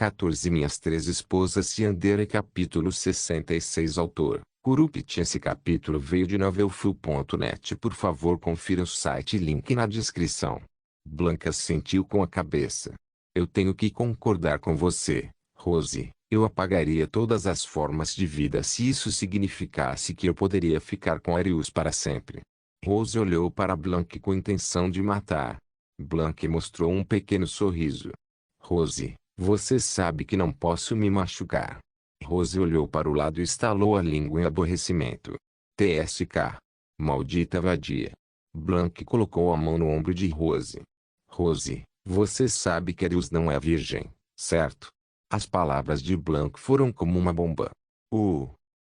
14 Minhas Três Esposas Yandere Capítulo 66 Autor, Kurupit. Esse capítulo veio de novelfull.net. Por favor confira o site, link na descrição. Blanca sentiu com a cabeça. Eu tenho que concordar com você, Rose. Eu apagaria todas as formas de vida se isso significasse que eu poderia ficar com Arius para sempre. Rose olhou para Blanca com intenção de matar. Blanca mostrou um pequeno sorriso. Rose, você sabe que não posso me machucar. Rose olhou para o lado e estalou a língua em aborrecimento. TSK. Maldita vadia. Blanca colocou a mão no ombro de Rose. Rose, você sabe que Arius não é virgem, certo? As palavras de Blanca foram como uma bomba.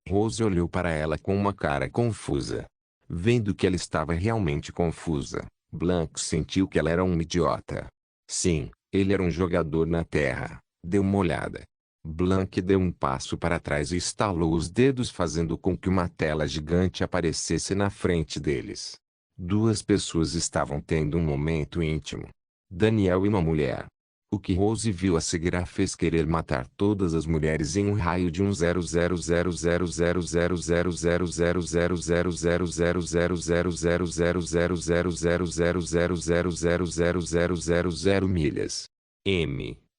Rose olhou para ela com uma cara confusa. Vendo que ela estava realmente confusa, Blanca sentiu que ela era um idiota. Sim, ele era um jogador na terra. Deu uma olhada. Blanca deu um passo para trás e estalou os dedos, fazendo com que uma tela gigante aparecesse na frente deles. Duas pessoas estavam tendo um momento íntimo. Daniel e uma mulher. O que Rose viu a seguir a fez querer matar todas as mulheres em um raio de 100,000,000,000,000,000,000,000,000,000,000,000,000,000 milhas.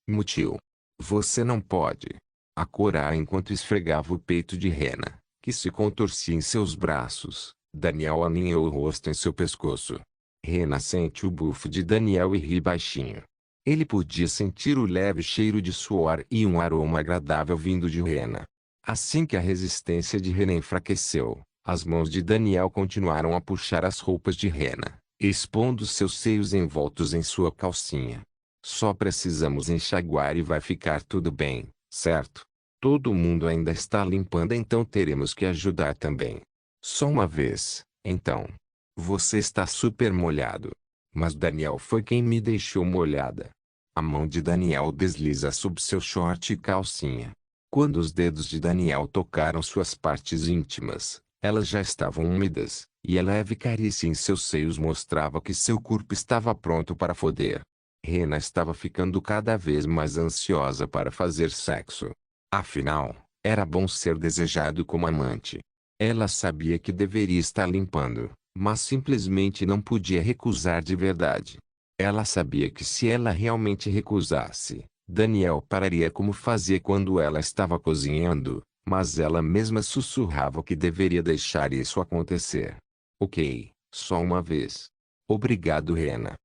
Mutil. Você não pode. A corar enquanto esfregava o peito de Rena, que se contorcia em seus braços. Daniel aninhou o rosto em seu pescoço. Rena sente o bufo de Daniel e ri baixinho. Ele podia sentir o leve cheiro de suor e um aroma agradável vindo de Rena. Assim que a resistência de Rena enfraqueceu, as mãos de Daniel continuaram a puxar as roupas de Rena, expondo seus seios envoltos em sua calcinha. Só precisamos enxaguar e vai ficar tudo bem, certo? Todo mundo ainda está limpando, então teremos que ajudar também. Só uma vez, então. Você está super molhado. Mas Daniel foi quem me deixou molhada. A mão de Daniel desliza sob seu short e calcinha. Quando os dedos de Daniel tocaram suas partes íntimas, elas já estavam úmidas, e a leve carícia em seus seios mostrava que seu corpo estava pronto para foder. Rena estava ficando cada vez mais ansiosa para fazer sexo. Afinal, era bom ser desejado como amante. Ela sabia que deveria estar limpando, mas simplesmente não podia recusar de verdade. Ela sabia que se ela realmente recusasse, Daniel pararia como fazia quando ela estava cozinhando, mas ela mesma sussurrava que deveria deixar isso acontecer. Ok, só uma vez. Obrigado, Rena.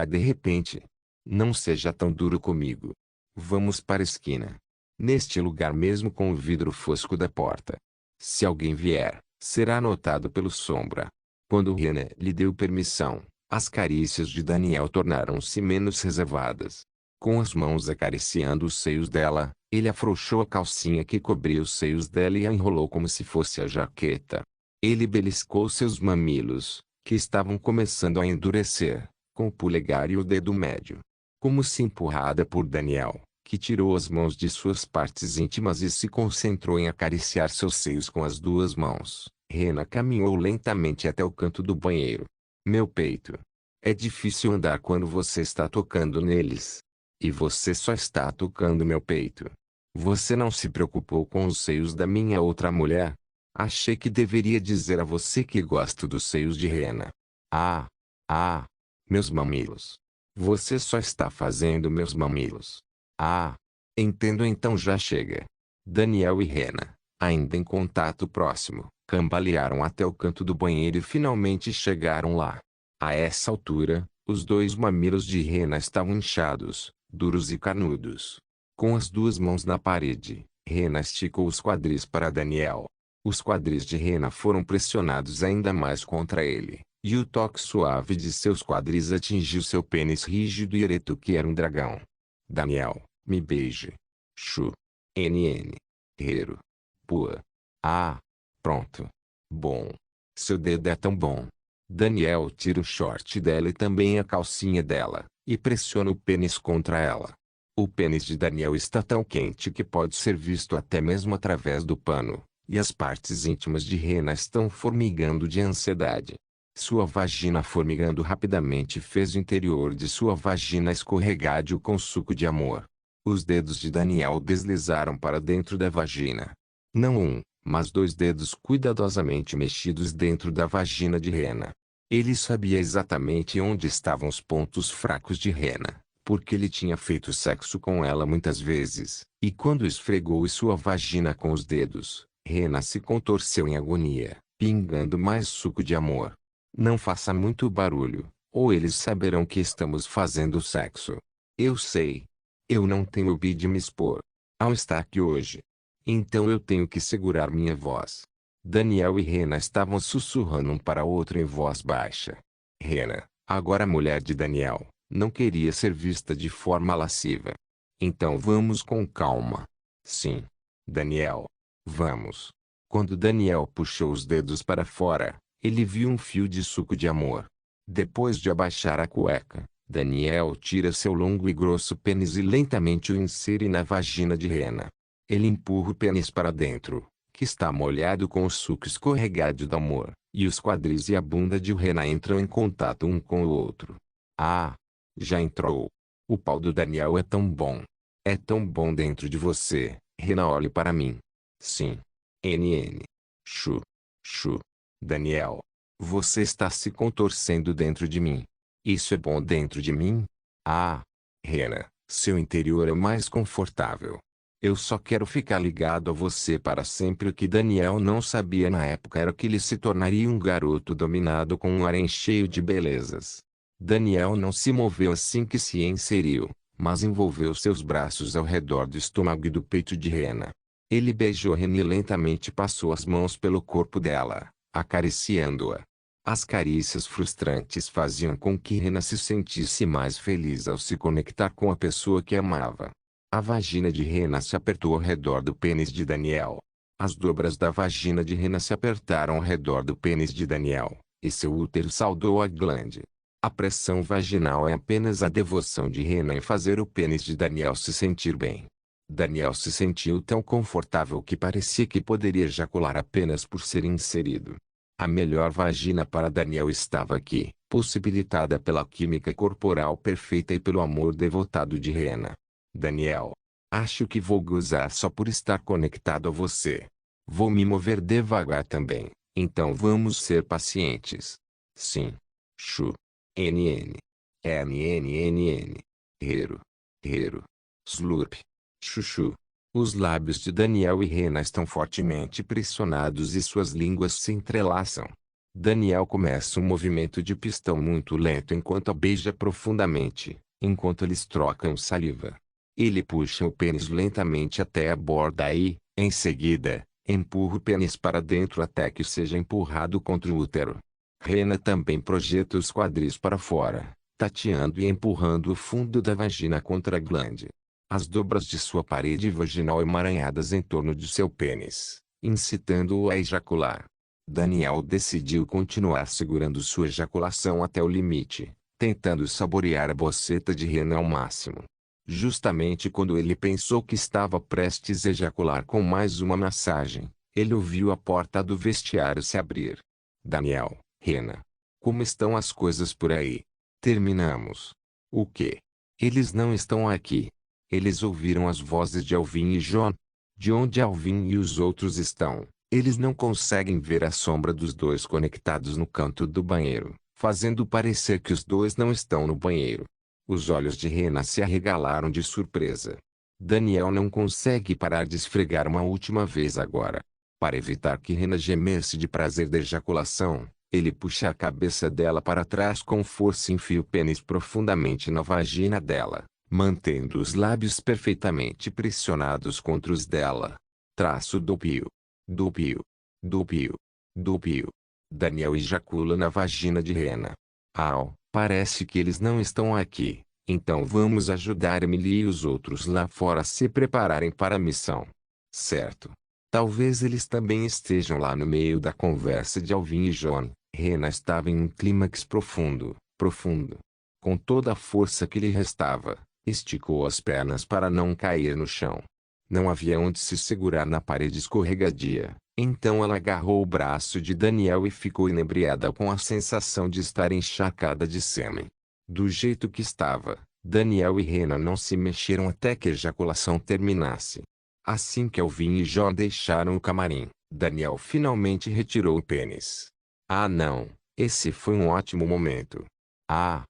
De repente. Não seja tão duro comigo. Vamos para a esquina. Neste lugar mesmo com o vidro fosco da porta. Se alguém vier, será notado pelo sombra. Quando Rena lhe deu permissão, as carícias de Daniel tornaram-se menos reservadas. Com as mãos acariciando os seios dela, ele afrouxou a calcinha que cobria os seios dela e a enrolou como se fosse a jaqueta. Ele beliscou seus mamilos, que estavam começando a endurecer, com o polegar e o dedo médio. Como se empurrada por Daniel, que tirou as mãos de suas partes íntimas e se concentrou em acariciar seus seios com as duas mãos, Rena caminhou lentamente até o canto do banheiro. Meu peito. É difícil andar quando você está tocando neles. E você só está tocando meu peito. Você não se preocupou com os seios da minha outra mulher? Achei que deveria dizer a você que gosto dos seios de Rena. Meus mamilos. Você só está fazendo meus mamilos. Entendo, então já chega. Daniel e Rena, ainda em contato próximo, cambalearam até o canto do banheiro e finalmente chegaram lá. A essa altura, os dois mamilos de Rena estavam inchados, duros e carnudos. Com as duas mãos na parede, Rena esticou os quadris para Daniel. Os quadris de Rena foram pressionados ainda mais contra ele, e o toque suave de seus quadris atingiu seu pênis rígido e ereto que era um dragão. Daniel, me beije. Chu. NN. Rero. Pua. Pronto. Bom. Seu dedo é tão bom. Daniel tira o short dela e também a calcinha dela, e pressiona o pênis contra ela. O pênis de Daniel está tão quente que pode ser visto até mesmo através do pano, e as partes íntimas de Rena estão formigando de ansiedade. Sua vagina formigando rapidamente fez o interior de sua vagina escorregadio com suco de amor. Os dedos de Daniel deslizaram para dentro da vagina. Não um, mas dois dedos cuidadosamente mexidos dentro da vagina de Rena. Ele sabia exatamente onde estavam os pontos fracos de Rena, porque ele tinha feito sexo com ela muitas vezes, e quando esfregou sua vagina com os dedos, Rena se contorceu em agonia, pingando mais suco de amor. Não faça muito barulho, ou eles saberão que estamos fazendo sexo. Eu sei. Eu não tenho o de me expor. Ao estar aqui hoje. Então eu tenho que segurar minha voz. Daniel e Rena estavam sussurrando um para o outro em voz baixa. Rena, agora a mulher de Daniel, não queria ser vista de forma lasciva. Então vamos com calma. Sim. Daniel. Vamos. Quando Daniel puxou os dedos para fora, ele viu um fio de suco de amor. Depois de abaixar a cueca, Daniel tira seu longo e grosso pênis e lentamente o insere na vagina de Rena. Ele empurra o pênis para dentro, que está molhado com o suco escorregado do amor, e os quadris e a bunda de Rena entram em contato um com o outro. Ah! Já entrou. O pau do Daniel é tão bom. É tão bom dentro de você, Rena, olhe para mim. Sim. NN. Chu. Chu. Daniel. Você está se contorcendo dentro de mim. Isso é bom dentro de mim? Ah! Rena, seu interior é mais confortável. Eu só quero ficar ligado a você para sempre. O que Daniel não sabia na época era que ele se tornaria um garoto dominado com um harém cheio de belezas. Daniel não se moveu assim que se inseriu, mas envolveu seus braços ao redor do estômago e do peito de Rena. Ele beijou Rena e lentamente passou as mãos pelo corpo dela, acariciando-a. As carícias frustrantes faziam com que Rena se sentisse mais feliz ao se conectar com a pessoa que amava. A vagina de Rena se apertou ao redor do pênis de Daniel. As dobras da vagina de Rena se apertaram ao redor do pênis de Daniel, e seu útero saudou a glande. A pressão vaginal é apenas a devoção de Rena em fazer o pênis de Daniel se sentir bem. Daniel se sentiu tão confortável que parecia que poderia ejacular apenas por ser inserido. A melhor vagina para Daniel estava aqui, possibilitada pela química corporal perfeita e pelo amor devotado de Rena. Daniel. Acho que vou gozar só por estar conectado a você. Vou me mover devagar também, então vamos ser pacientes. Sim. Chu. NN. NNNN. Rero. Rero. Slurp. Chuchu. Os lábios de Daniel e Rena estão fortemente pressionados e suas línguas se entrelaçam. Daniel começa um movimento de pistão muito lento enquanto a beija profundamente, enquanto eles trocam saliva. Ele puxa o pênis lentamente até a borda e, em seguida, empurra o pênis para dentro até que seja empurrado contra o útero. Rena também projeta os quadris para fora, tateando e empurrando o fundo da vagina contra a glande. As dobras de sua parede vaginal emaranhadas em torno de seu pênis, incitando-o a ejacular. Daniel decidiu continuar segurando sua ejaculação até o limite, tentando saborear a boceta de Rena ao máximo. Justamente quando ele pensou que estava prestes a ejacular com mais uma massagem, ele ouviu a porta do vestiário se abrir. Daniel, Rena. Como estão as coisas por aí? Terminamos. O quê? Eles não estão aqui. Eles ouviram as vozes de Alvin e John. De onde Alvin e os outros estão, eles não conseguem ver a sombra dos dois conectados no canto do banheiro, fazendo parecer que os dois não estão no banheiro. Os olhos de Rena se arregalaram de surpresa. Daniel não consegue parar de esfregar uma última vez agora. Para evitar que Rena gemesse de prazer da ejaculação, ele puxa a cabeça dela para trás com força e enfia o pênis profundamente na vagina dela, mantendo os lábios perfeitamente pressionados contra os dela. Traço do pio. Do pio. Do pio. Do pio. Daniel ejacula na vagina de Rena. Au, parece que eles não estão aqui, então vamos ajudar Emily e os outros lá fora a se prepararem para a missão. Certo. Talvez eles também estejam lá no meio da conversa de Alvin e John. Rena estava em um clímax profundo, profundo. Com toda a força que lhe restava, esticou as pernas para não cair no chão. Não havia onde se segurar na parede escorregadia, então ela agarrou o braço de Daniel e ficou inebriada com a sensação de estar encharcada de sêmen. Do jeito que estava, Daniel e Rena não se mexeram até que a ejaculação terminasse. Assim que Elvin e John deixaram o camarim, Daniel finalmente retirou o pênis. Ah não, esse foi um ótimo momento. Ah,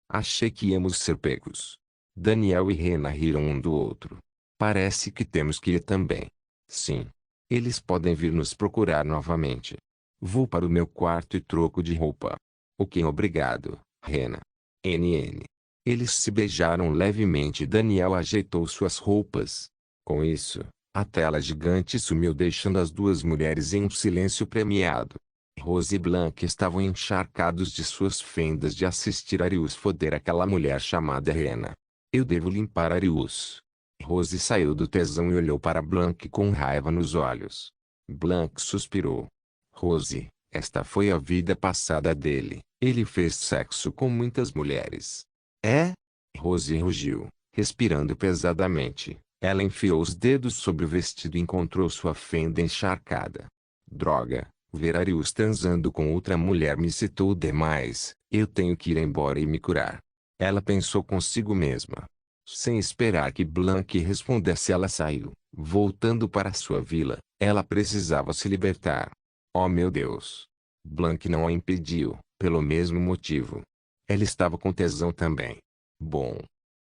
achei que íamos ser pegos. Daniel e Rena riram um do outro. Parece que temos que ir também. Sim. Eles podem vir nos procurar novamente. Vou para o meu quarto e troco de roupa. Ok, obrigado, Rena. NN. Eles se beijaram levemente e Daniel ajeitou suas roupas. Com isso, a tela gigante sumiu deixando as duas mulheres em um silêncio premiado. Rose e Blanc estavam encharcados de suas fendas de assistir Arius foder aquela mulher chamada Rena. Eu devo limpar Arius. Rose saiu do tesão e olhou para Blanc com raiva nos olhos. Blanc suspirou. Rose, esta foi a vida passada dele. Ele fez sexo com muitas mulheres. É? Rose rugiu, respirando pesadamente. Ela enfiou os dedos sob o vestido e encontrou sua fenda encharcada. Droga, ver Arius transando com outra mulher me excitou demais. Eu tenho que ir embora e me curar. Ela pensou consigo mesma. Sem esperar que Blanc respondesse, ela saiu, voltando para sua vila. Ela precisava se libertar. Oh meu Deus! Blanc não a impediu, pelo mesmo motivo. Ela estava com tesão também. Bom,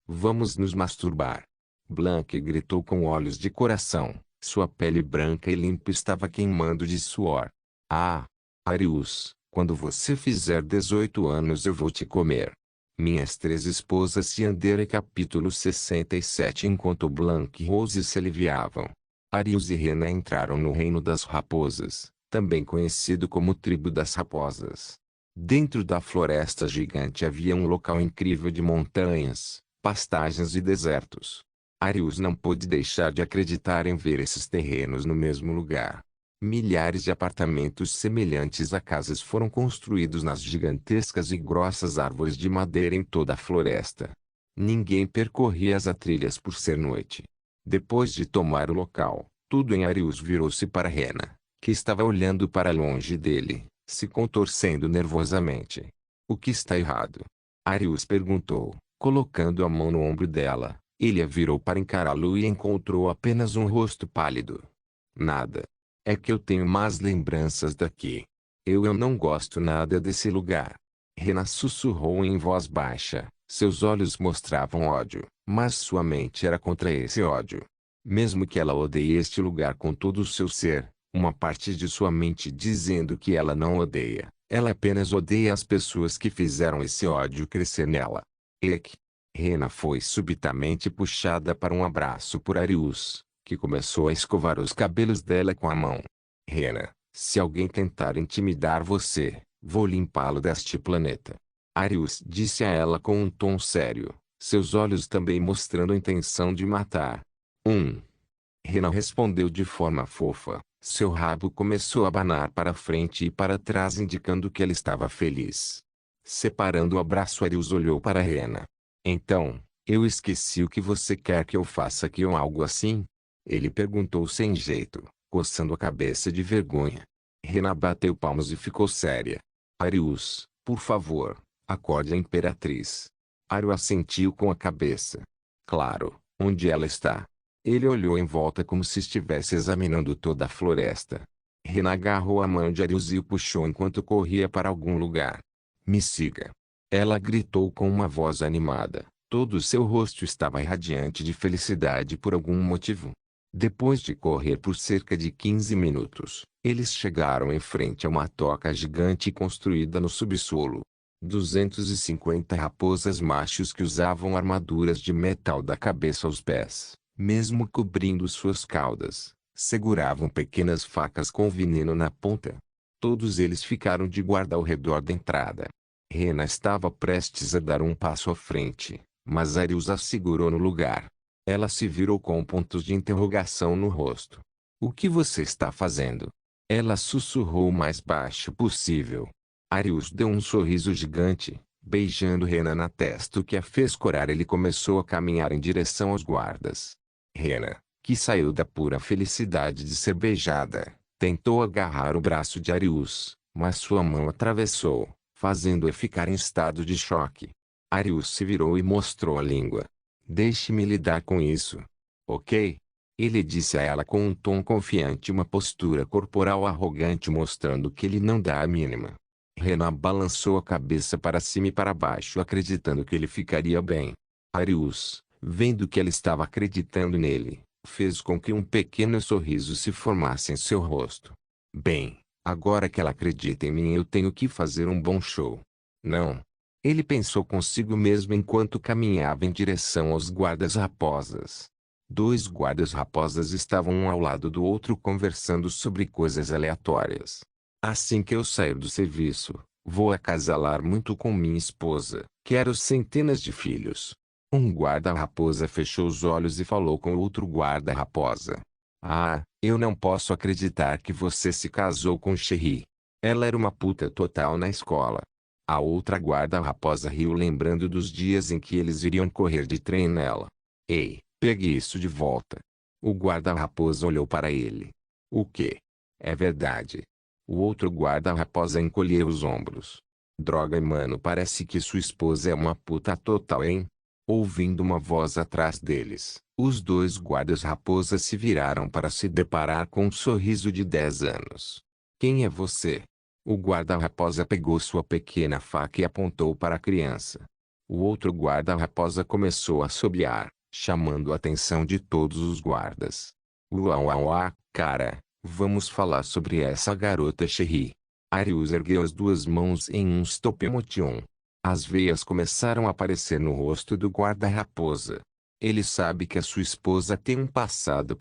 vamos nos masturbar. Blanc gritou com olhos de coração. Sua pele branca e limpa estava queimando de suor. Ah, Arius, quando você fizer 18 anos eu vou te comer. Minhas três esposas Ciandera capítulo 67. Enquanto Blanc e Rose se aliviavam, Arius e Rena entraram no reino das raposas, também conhecido como tribo das raposas. Dentro da floresta gigante havia um local incrível de montanhas, pastagens e desertos. Arius não pôde deixar de acreditar em ver esses terrenos no mesmo lugar. Milhares de apartamentos semelhantes a casas foram construídos nas gigantescas e grossas árvores de madeira em toda a floresta. Ninguém percorria as trilhas por ser noite. Depois de tomar o local, tudo em Arius virou-se para Rena, que estava olhando para longe dele, se contorcendo nervosamente. O que está errado? Arius perguntou, colocando a mão no ombro dela. Ele a virou para encará-lo e encontrou apenas um rosto pálido. Nada. É que eu tenho más lembranças daqui. Eu não gosto nada desse lugar. Rena sussurrou em voz baixa. Seus olhos mostravam ódio, mas sua mente era contra esse ódio. Mesmo que ela odeie este lugar com todo o seu ser, uma parte de sua mente dizendo que ela não odeia, ela apenas odeia as pessoas que fizeram esse ódio crescer nela. Eek! Rena foi subitamente puxada para um abraço por Arius, que começou a escovar os cabelos dela com a mão. Rena, se alguém tentar intimidar você, vou limpá-lo deste planeta. Arius disse a ela com um tom sério, seus olhos também mostrando a intenção de matar. Rena respondeu de forma fofa. Seu rabo começou a abanar para frente e para trás indicando que ela estava feliz. Separando o abraço, Arius olhou para Rena. Então, eu esqueci o que você quer que eu faça aqui ou algo assim? Ele perguntou sem jeito, coçando a cabeça de vergonha. Rena bateu palmas e ficou séria. Arius, por favor, acorde a Imperatriz. Arius assentiu com a cabeça. Claro, onde ela está? Ele olhou em volta como se estivesse examinando toda a floresta. Rena agarrou a mão de Arius e o puxou enquanto corria para algum lugar. Me siga. Ela gritou com uma voz animada. Todo o seu rosto estava irradiante de felicidade por algum motivo. Depois de correr por cerca de 15 minutos, eles chegaram em frente a uma toca gigante construída no subsolo. 250 raposas machos que usavam armaduras de metal da cabeça aos pés, mesmo cobrindo suas caudas, seguravam pequenas facas com veneno na ponta. Todos eles ficaram de guarda ao redor da entrada. Rena estava prestes a dar um passo à frente, mas Arius a segurou no lugar. Ela se virou com pontos de interrogação no rosto. O que você está fazendo? Ela sussurrou o mais baixo possível. Arius deu um sorriso gigante, beijando Rena na testa, o que a fez corar. Ele começou a caminhar em direção aos guardas. Rena, que saiu da pura felicidade de ser beijada, tentou agarrar o braço de Arius, mas sua mão atravessou, fazendo-a ficar em estado de choque. Arius se virou e mostrou a língua. Deixe-me lidar com isso. Ok? Ele disse a ela com um tom confiante e uma postura corporal arrogante mostrando que ele não dá a mínima. Rena balançou a cabeça para cima e para baixo acreditando que ele ficaria bem. Arius, vendo que ela estava acreditando nele, fez com que um pequeno sorriso se formasse em seu rosto. Bem, agora que ela acredita em mim eu tenho que fazer um bom show. Não. Ele pensou consigo mesmo enquanto caminhava em direção aos guardas-raposas. Dois guardas-raposas estavam um ao lado do outro conversando sobre coisas aleatórias. Assim que eu sair do serviço, vou acasalar muito com minha esposa. Quero centenas de filhos. Um guarda-raposa fechou os olhos e falou com outro guarda-raposa. Ah, eu não posso acreditar que você se casou com Cherry. Ela era uma puta total na escola. A outra guarda-raposa riu lembrando dos dias em que eles iriam correr de trem nela. Ei, pegue isso de volta. O guarda-raposa olhou para ele. O quê? É verdade. O outro guarda-raposa encolheu os ombros. Droga, mano, parece que sua esposa é uma puta total, hein? Ouvindo uma voz atrás deles, os dois guardas-raposas se viraram para se deparar com um sorriso de 10 anos. Quem é você? O guarda-raposa pegou sua pequena faca e apontou para a criança. O outro guarda-raposa começou a assobiar, chamando a atenção de todos os guardas. Uau, cara, vamos falar sobre essa garota Cherry. Arius ergueu as duas mãos em um stop motion. As veias começaram a aparecer no rosto do guarda-raposa. Ele sabe que a sua esposa tem um passado,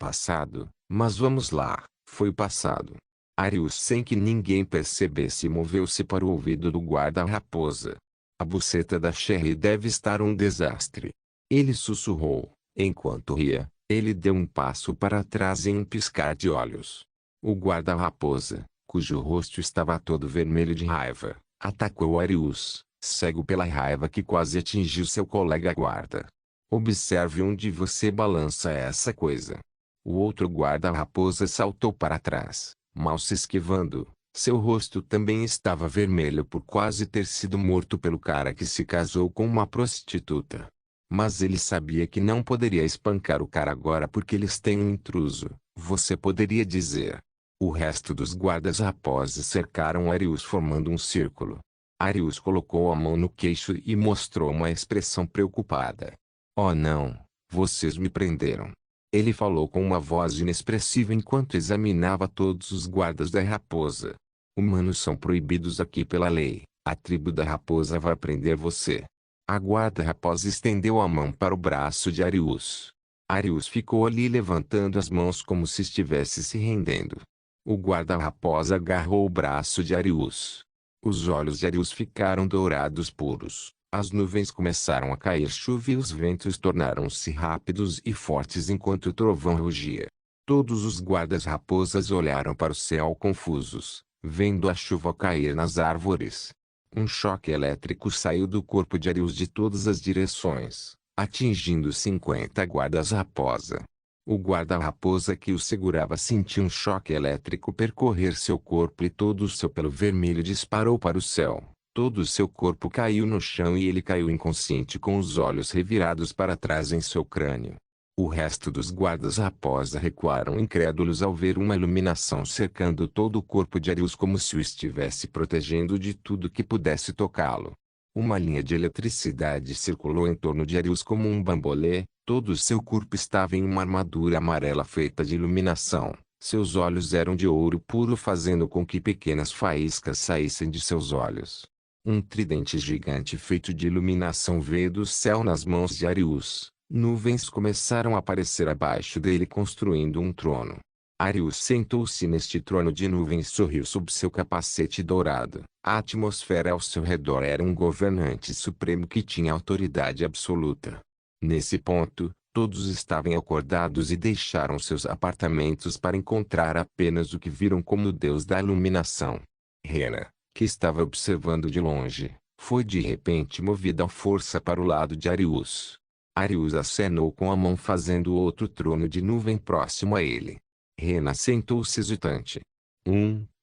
mas vamos lá, foi passado. Arius, sem que ninguém percebesse, moveu-se para o ouvido do guarda-raposa. A buceta da Cherry deve estar um desastre. Ele sussurrou. Enquanto ria, ele deu um passo para trás em um piscar de olhos. O guarda-raposa, cujo rosto estava todo vermelho de raiva, atacou Arius, cego pela raiva que quase atingiu seu colega guarda. Observe onde você balança essa coisa. O outro guarda-raposa saltou para trás, mal se esquivando. Seu rosto também estava vermelho por quase ter sido morto pelo cara que se casou com uma prostituta. Mas ele sabia que não poderia espancar o cara agora porque eles têm um intruso, você poderia dizer. O resto dos guardas-raposas cercaram Arius formando um círculo. Arius colocou a mão no queixo e mostrou uma expressão preocupada. Oh não, vocês me prenderam. Ele falou com uma voz inexpressiva enquanto examinava todos os guardas da raposa. Humanos são proibidos aqui pela lei. A tribo da raposa vai prender você. A guarda-raposa estendeu a mão para o braço de Arius. Arius ficou ali levantando as mãos como se estivesse se rendendo. O guarda-raposa agarrou o braço de Arius. Os olhos de Arius ficaram dourados puros. As nuvens começaram a cair chuva e os ventos tornaram-se rápidos e fortes enquanto o trovão rugia. Todos os guardas-raposas olharam para o céu confusos, vendo a chuva cair nas árvores. Um choque elétrico saiu do corpo de Arius de todas as direções, atingindo 50 guardas-raposa. O guarda-raposa que o segurava sentiu um choque elétrico percorrer seu corpo e todo o seu pelo vermelho disparou para o céu. Todo o seu corpo caiu no chão e ele caiu inconsciente com os olhos revirados para trás em seu crânio. O resto dos guardas-raposa recuaram incrédulos ao ver uma iluminação cercando todo o corpo de Arius como se o estivesse protegendo de tudo que pudesse tocá-lo. Uma linha de eletricidade circulou em torno de Arius como um bambolê, todo o seu corpo estava em uma armadura amarela feita de iluminação. Seus olhos eram de ouro puro fazendo com que pequenas faíscas saíssem de seus olhos. Um tridente gigante feito de iluminação veio do céu nas mãos de Arius. Nuvens começaram a aparecer abaixo dele construindo um trono. Arius sentou-se neste trono de nuvens e sorriu sob seu capacete dourado. A atmosfera ao seu redor era um governante supremo que tinha autoridade absoluta. Nesse ponto, todos estavam acordados e deixaram seus apartamentos para encontrar apenas o que viram como o deus da iluminação. Rena, que estava observando de longe, foi de repente movida à força para o lado de Arius. Arius acenou com a mão fazendo outro trono de nuvem próximo a ele. Rena sentou-se hesitante.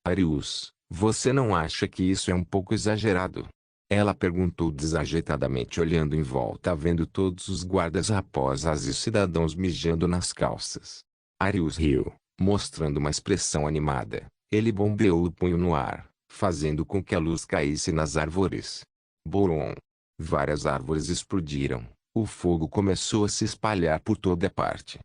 Arius, você não acha que isso é um pouco exagerado? Ela perguntou desajeitadamente, olhando em volta, vendo todos os guardas, raposas e cidadãos mijando nas calças. Arius riu, mostrando uma expressão animada. Ele bombeou o punho no ar, fazendo com que a luz caísse nas árvores. Borom! Várias árvores explodiram. O fogo começou a se espalhar por toda parte.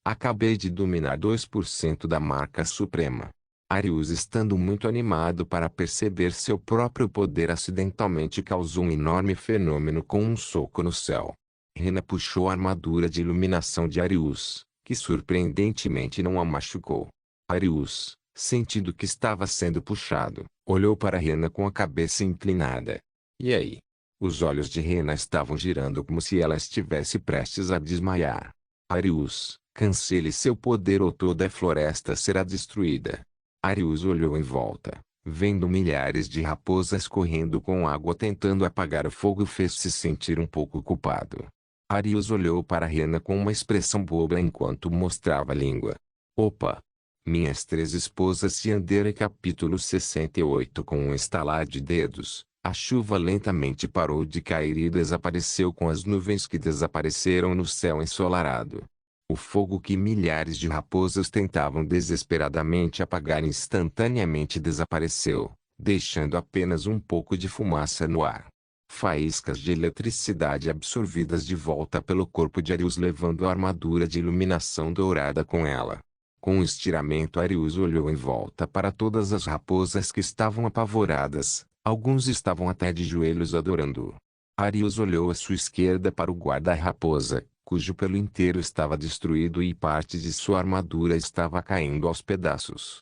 Acabei de dominar 2% da marca suprema. Arius, estando muito animado para perceber seu próprio poder, acidentalmente causou um enorme fenômeno com um soco no céu. Rena puxou a armadura de iluminação de Arius, que surpreendentemente não a machucou. Arius, sentindo que estava sendo puxado, olhou para Rena com a cabeça inclinada. E aí? Os olhos de Rena estavam girando como se ela estivesse prestes a desmaiar. Arius, cancele seu poder ou toda a floresta será destruída. Arius olhou em volta, vendo milhares de raposas correndo com água tentando apagar o fogo, fez-se sentir um pouco culpado. Arius olhou para Rena com uma expressão boba enquanto mostrava a língua. Opa! Minhas três esposas Yandere. Capítulo 68. Com um estalar de dedos, a chuva lentamente parou de cair e desapareceu com as nuvens que desapareceram no céu ensolarado. O fogo que milhares de raposas tentavam desesperadamente apagar instantaneamente desapareceu, deixando apenas um pouco de fumaça no ar. Faíscas de eletricidade absorvidas de volta pelo corpo de Arius, levando a armadura de iluminação dourada com ela. Com um estiramento, Arius olhou em volta para todas as raposas que estavam apavoradas. Alguns estavam até de joelhos adorando-o. Arius olhou à sua esquerda para o guarda-raposa, cujo pelo inteiro estava destruído e parte de sua armadura estava caindo aos pedaços.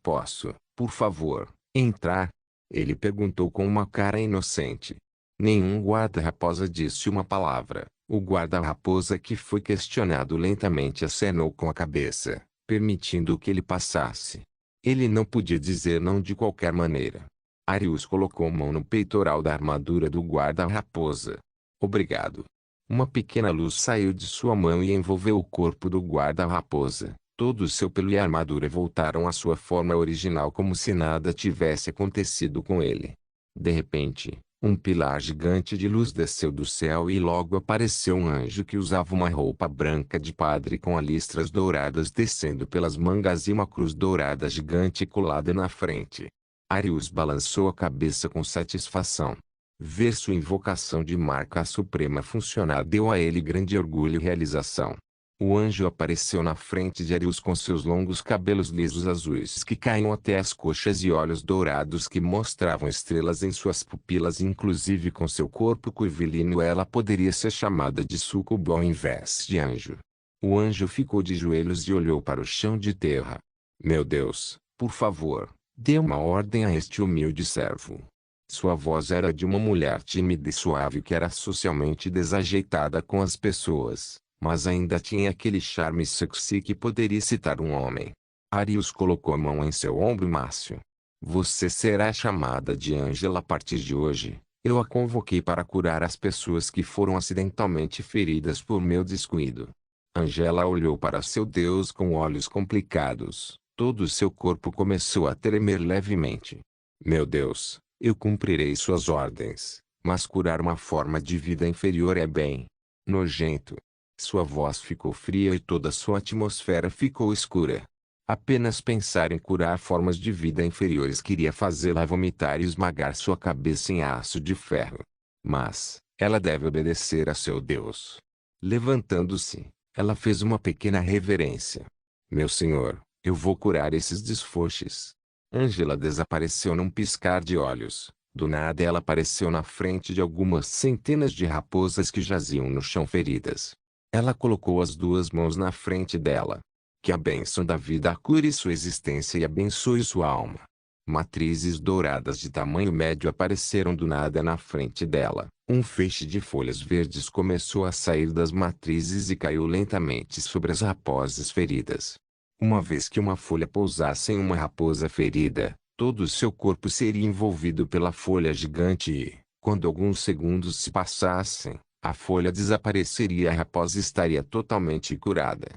Posso, por favor, entrar? Ele perguntou com uma cara inocente. Nenhum guarda-raposa disse uma palavra. O guarda-raposa que foi questionado lentamente acenou com a cabeça, permitindo que ele passasse. Ele não podia dizer não de qualquer maneira. Arius colocou a mão no peitoral da armadura do guarda-raposa. Obrigado. Uma pequena luz saiu de sua mão e envolveu o corpo do guarda-raposa. Todo o seu pelo e a armadura voltaram à sua forma original, como se nada tivesse acontecido com ele. De repente, um pilar gigante de luz desceu do céu e logo apareceu um anjo que usava uma roupa branca de padre com listras douradas descendo pelas mangas e uma cruz dourada gigante colada na frente. Arius balançou a cabeça com satisfação. Ver sua invocação de marca suprema funcionar deu a ele grande orgulho e realização. O anjo apareceu na frente de Arius com seus longos cabelos lisos azuis que caíam até as coxas e olhos dourados que mostravam estrelas em suas pupilas, inclusive com seu corpo curvilíneo ela poderia ser chamada de súcubo ao invés de anjo. O anjo ficou de joelhos e olhou para o chão de terra. Meu Deus, por favor, dê uma ordem a este humilde servo. Sua voz era de uma mulher tímida e suave que era socialmente desajeitada com as pessoas, mas ainda tinha aquele charme sexy que poderia excitar um homem. Arius colocou a mão em seu ombro macio. Você será chamada de Ângela a partir de hoje. Eu a convoquei para curar as pessoas que foram acidentalmente feridas por meu descuido. Ângela olhou para seu Deus com olhos complicados. Todo o seu corpo começou a tremer levemente. Meu Deus! Eu cumprirei suas ordens, mas curar uma forma de vida inferior é bem nojento. Sua voz ficou fria e toda sua atmosfera ficou escura. Apenas pensar em curar formas de vida inferiores queria fazê-la vomitar e esmagar sua cabeça em aço de ferro. Mas, ela deve obedecer a seu Deus. Levantando-se, ela fez uma pequena reverência. Meu senhor, eu vou curar esses desfoches. Ângela desapareceu num piscar de olhos. Do nada ela apareceu na frente de algumas centenas de raposas que jaziam no chão feridas. Ela colocou as duas mãos na frente dela. Que a bênção da vida cure sua existência e abençoe sua alma. Matrizes douradas de tamanho médio apareceram do nada na frente dela. Um feixe de folhas verdes começou a sair das matrizes e caiu lentamente sobre as raposas feridas. Uma vez que uma folha pousasse em uma raposa ferida, todo o seu corpo seria envolvido pela folha gigante e, quando alguns segundos se passassem, a folha desapareceria e a raposa estaria totalmente curada.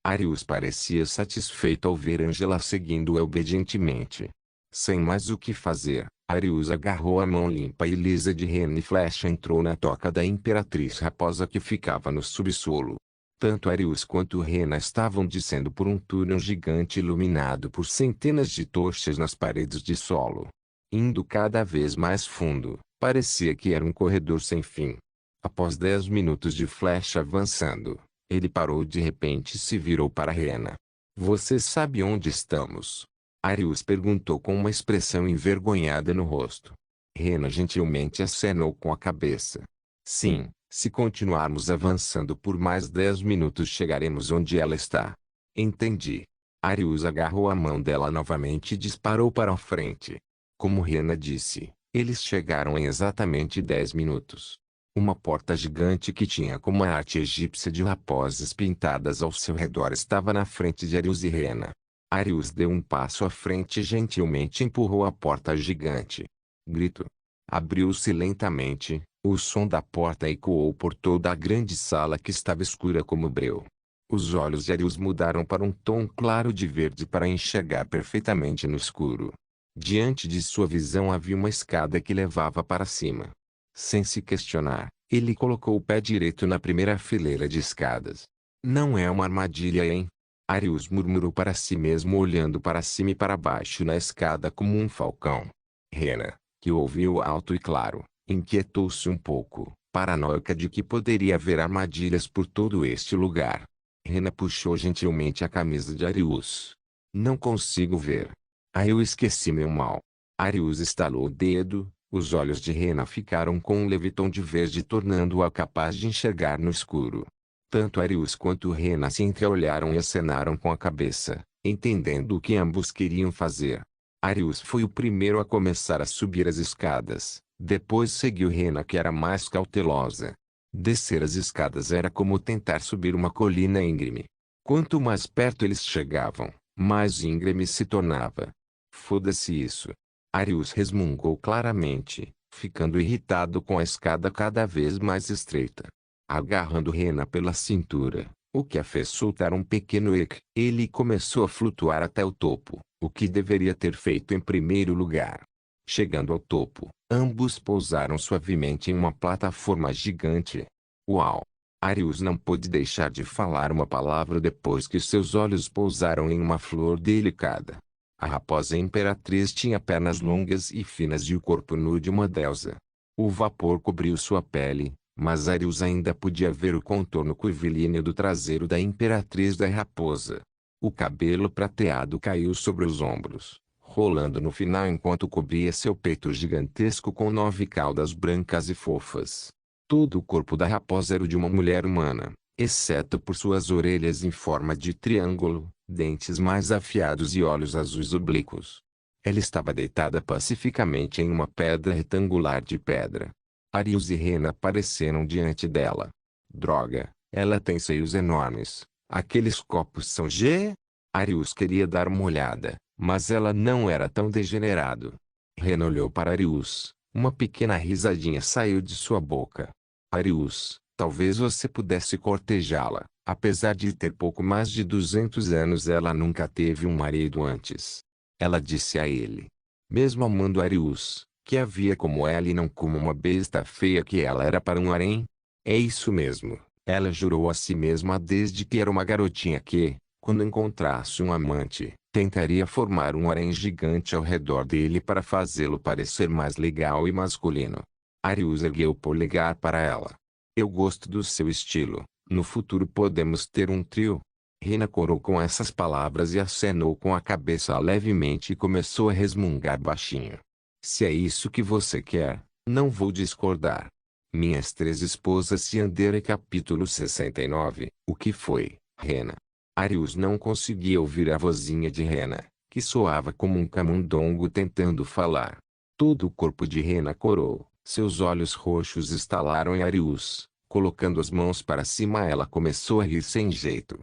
Arius parecia satisfeito ao ver Ângela seguindo-a obedientemente. Sem mais o que fazer, Arius agarrou a mão limpa e lisa de Rena e Flecha entrou na toca da Imperatriz Raposa que ficava no subsolo. Tanto Arius quanto Rena estavam descendo por um túnel gigante iluminado por centenas de tochas nas paredes de solo. Indo cada vez mais fundo, parecia que era um corredor sem fim. Após 10 minutos de Flecha avançando, ele parou de repente e se virou para Rena. Você sabe onde estamos? Arius perguntou com uma expressão envergonhada no rosto. Rena gentilmente acenou com a cabeça. Sim, se continuarmos avançando por mais 10 minutos chegaremos onde ela está. Entendi. Arius agarrou a mão dela novamente e disparou para a frente. Como Rena disse, eles chegaram em exatamente 10 minutos. Uma porta gigante que tinha como a arte egípcia de raposas pintadas ao seu redor estava na frente de Arius e Rena. Arius deu um passo à frente e gentilmente empurrou a porta gigante. Grito. Abriu-se lentamente, o som da porta ecoou por toda a grande sala que estava escura como breu. Os olhos de Arius mudaram para um tom claro de verde para enxergar perfeitamente no escuro. Diante de sua visão havia uma escada que levava para cima. Sem se questionar, ele colocou o pé direito na primeira fileira de escadas. Não é uma armadilha, hein? Arius murmurou para si mesmo olhando para cima e para baixo na escada como um falcão. Rena, que ouviu alto e claro, inquietou-se um pouco, paranoica de que poderia haver armadilhas por todo este lugar. Rena puxou gentilmente a camisa de Arius. Não consigo ver. Eu esqueci meu mal. Arius estalou o dedo, os olhos de Rena ficaram com um leviton de verde tornando-a capaz de enxergar no escuro. Tanto Arius quanto Rena se entreolharam e acenaram com a cabeça, entendendo o que ambos queriam fazer. Arius foi o primeiro a começar a subir as escadas, depois seguiu Rena que era mais cautelosa. Descer as escadas era como tentar subir uma colina íngreme. Quanto mais perto eles chegavam, mais íngreme se tornava. Foda-se isso. Arius resmungou claramente, ficando irritado com a escada cada vez mais estreita. Agarrando Rena pela cintura, o que a fez soltar um pequeno eco, ele começou a flutuar até o topo, o que deveria ter feito em primeiro lugar. Chegando ao topo, ambos pousaram suavemente em uma plataforma gigante. Uau! Arius não pôde deixar de falar uma palavra depois que seus olhos pousaram em uma flor delicada. A raposa imperatriz tinha pernas longas e finas e o corpo nu de uma deusa. O vapor cobriu sua pele, mas Arius ainda podia ver o contorno curvilíneo do traseiro da imperatriz da raposa. O cabelo prateado caiu sobre os ombros, rolando no final enquanto cobria seu peito gigantesco com 9 caudas brancas e fofas. Todo o corpo da raposa era o de uma mulher humana, exceto por suas orelhas em forma de triângulo, dentes mais afiados e olhos azuis oblíquos. Ela estava deitada pacificamente em uma pedra retangular de pedra. Arius e Rena apareceram diante dela. Droga, ela tem seios enormes. Aqueles copos são G? Arius queria dar uma olhada, mas ela não era tão degenerado. Rena olhou para Arius. Uma pequena risadinha saiu de sua boca. Arius, talvez você pudesse cortejá-la. Apesar de ter pouco mais de 200 anos, ela nunca teve um marido antes. Ela disse a ele. Mesmo amando Arius, que a via como ela e não como uma besta feia que ela era para um harém? É isso mesmo, ela jurou a si mesma desde que era uma garotinha que, quando encontrasse um amante, tentaria formar um harém gigante ao redor dele para fazê-lo parecer mais legal e masculino. Arius ergueu o polegar para ela. Eu gosto do seu estilo. No futuro podemos ter um trio. Rena corou com essas palavras e acenou com a cabeça levemente e começou a resmungar baixinho. Se é isso que você quer, não vou discordar. Minhas 3 esposas Yandere capítulo 69. O que foi, Rena? Arius não conseguia ouvir a vozinha de Rena, que soava como um camundongo tentando falar. Todo o corpo de Rena corou, seus olhos roxos estalaram em Arius. Colocando as mãos para cima ela começou a rir sem jeito.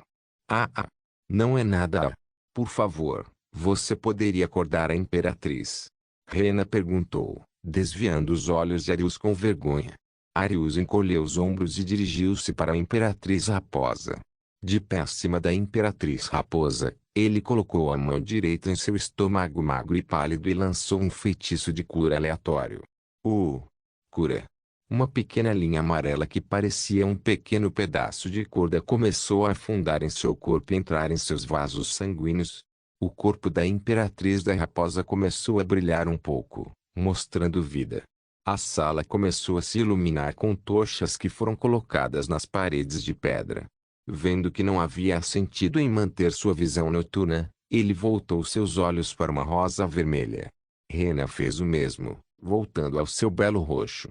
Não é nada. Por favor, você poderia acordar a imperatriz? Rena perguntou, desviando os olhos de Arius com vergonha. Arius encolheu os ombros e dirigiu-se para a imperatriz raposa. De pé acima da Imperatriz Raposa, ele colocou a mão direita em seu estômago magro e pálido e lançou um feitiço de cura aleatório. Cura. Uma pequena linha amarela que parecia um pequeno pedaço de corda começou a afundar em seu corpo e entrar em seus vasos sanguíneos. O corpo da Imperatriz da Raposa começou a brilhar um pouco, mostrando vida. A sala começou a se iluminar com tochas que foram colocadas nas paredes de pedra. Vendo que não havia sentido em manter sua visão noturna, ele voltou seus olhos para uma rosa vermelha. Rena fez o mesmo, voltando ao seu belo roxo.